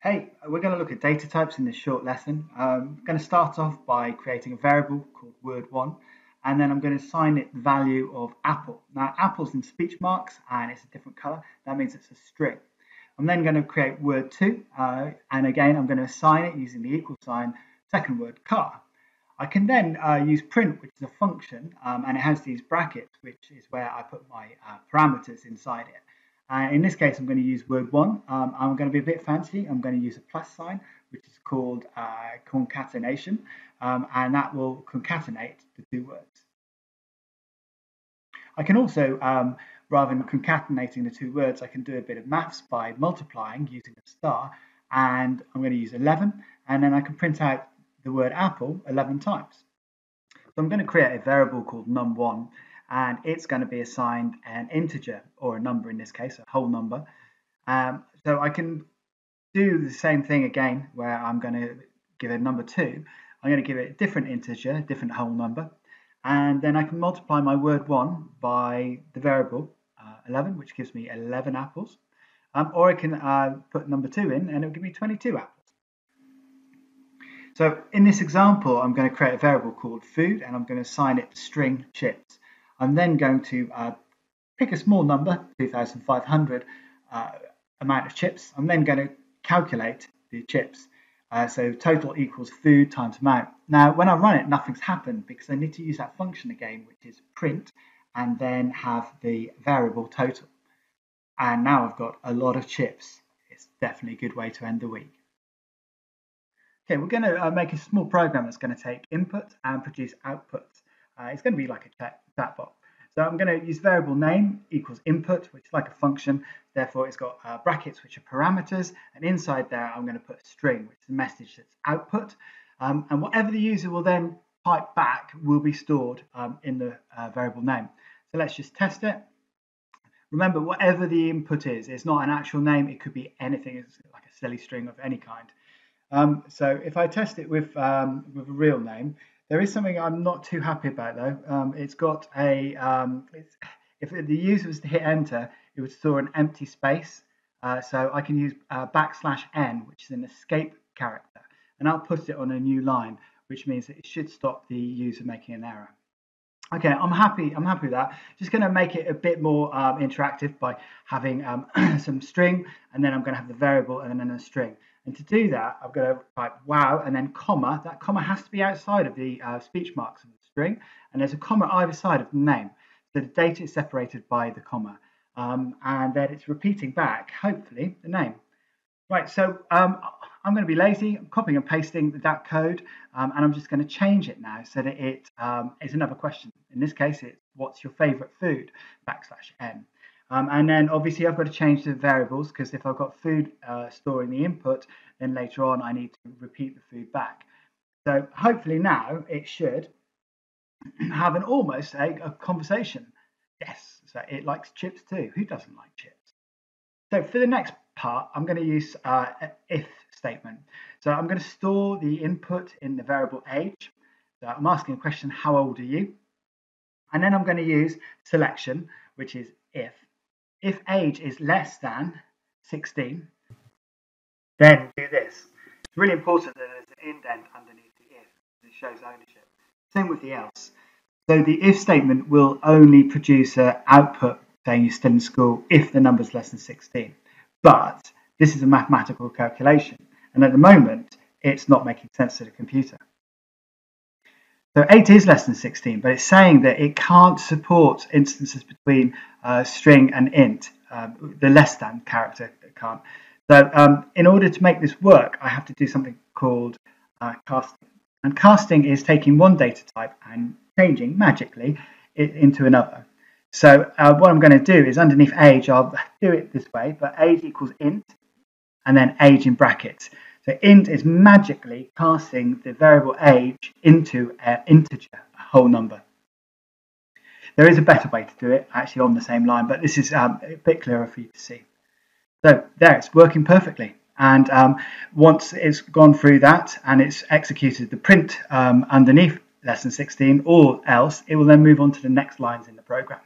Hey, we're going to look at data types in this short lesson. I'm going to start off by creating a variable called word1, and then I'm going to assign it the value of apple. Now, apple's in speech marks and it's a different color. That means it's a string. I'm then going to create word2, and again, I'm going to assign it using the equal sign, second word car. I can then use print, which is a function, and it has these brackets, which is where I put my parameters inside it. In this case, I'm going to use word1. I'm going to be a bit fancy. I'm going to use a plus sign, which is called concatenation, and that will concatenate the two words. I can also, rather than concatenating the two words, I can do a bit of maths by multiplying using a star, and I'm going to use 11, and then I can print out the word apple 11 times. So I'm going to create a variable called num1, and it's going to be assigned an integer, or a number in this case, a whole number. So I can do the same thing again, where I'm going to give it number 2. I'm going to give it a different integer, a different whole number, and then I can multiply my word1 by the variable 11, which gives me 11 apples, or I can put number 2 in, and it'll give me 22 apples. So in this example, I'm going to create a variable called food, and I'm going to assign it the string chips. I'm then going to pick a small number, 2,500 amount of chips. I'm then going to calculate the chips. So total equals food times amount. Now, when I run it, nothing's happened because I need to use that function again, which is print, and then have the variable total. And now I've got a lot of chips. It's definitely a good way to end the week. Okay, we're going to make a small program that's going to take input and produce output. It's going to be like a chatbot. So I'm going to use variable name equals input, which is like a function. Therefore, it's got brackets, which are parameters. And inside there, I'm going to put a string, which is a message that's output. And whatever the user will then type back will be stored in the variable name. So let's just test it. Remember, whatever the input is, it's not an actual name. It could be anything. It's like a silly string of any kind. So if I test it with a real name, there is something I'm not too happy about though. It's got a, if the user was to hit enter, it would store an empty space. So I can use \n, which is an escape character, and I'll put it on a new line, which means that it should stop the user making an error. Okay, I'm happy with that. Just going to make it a bit more interactive by having some string, and then I'm going to have the variable and then a string. And to do that, I'm going to type wow and then comma. That comma has to be outside of the speech marks of the string, and there's a comma either side of the name. So the data is separated by the comma, and then it's repeating back, hopefully, the name. Right, so I'm going to be lazy. I'm copying and pasting that code, and I'm just going to change it now so that it is another question. In this case, it's what's your favorite food, \n. And then obviously I've got to change the variables, because if I've got food storing the input, then later on I need to repeat the food back. So hopefully now it should have an almost a conversation. Yes, so it likes chips too. Who doesn't like chips? So for the next part, I'm going to use an if statement. So I'm going to store the input in the variable age. So I'm asking a question, how old are you? And then I'm going to use selection, which is if. If age is less than 16, then do this. It's really important that there's an indent underneath the if, and it shows ownership. Same with the else. So the if statement will only produce an output saying you're still in school if the number is less than 16. But this is a mathematical calculation, and at the moment, it's not making sense to the computer. So 8 is less than 16, but it's saying that it can't support instances between string and int. The less than character can't. So in order to make this work, I have to do something called casting. And casting is taking one data type and changing magically it into another. So what I'm going to do is underneath age, I'll do it this way, but age equals int, and then age in brackets. So int is magically casting the variable age into an integer, a whole number. There is a better way to do it, actually on the same line, but this is a bit clearer for you to see. So there, it's working perfectly. And once it's gone through that and it's executed the print underneath less than 16 or else, it will then move on to the next lines in the program.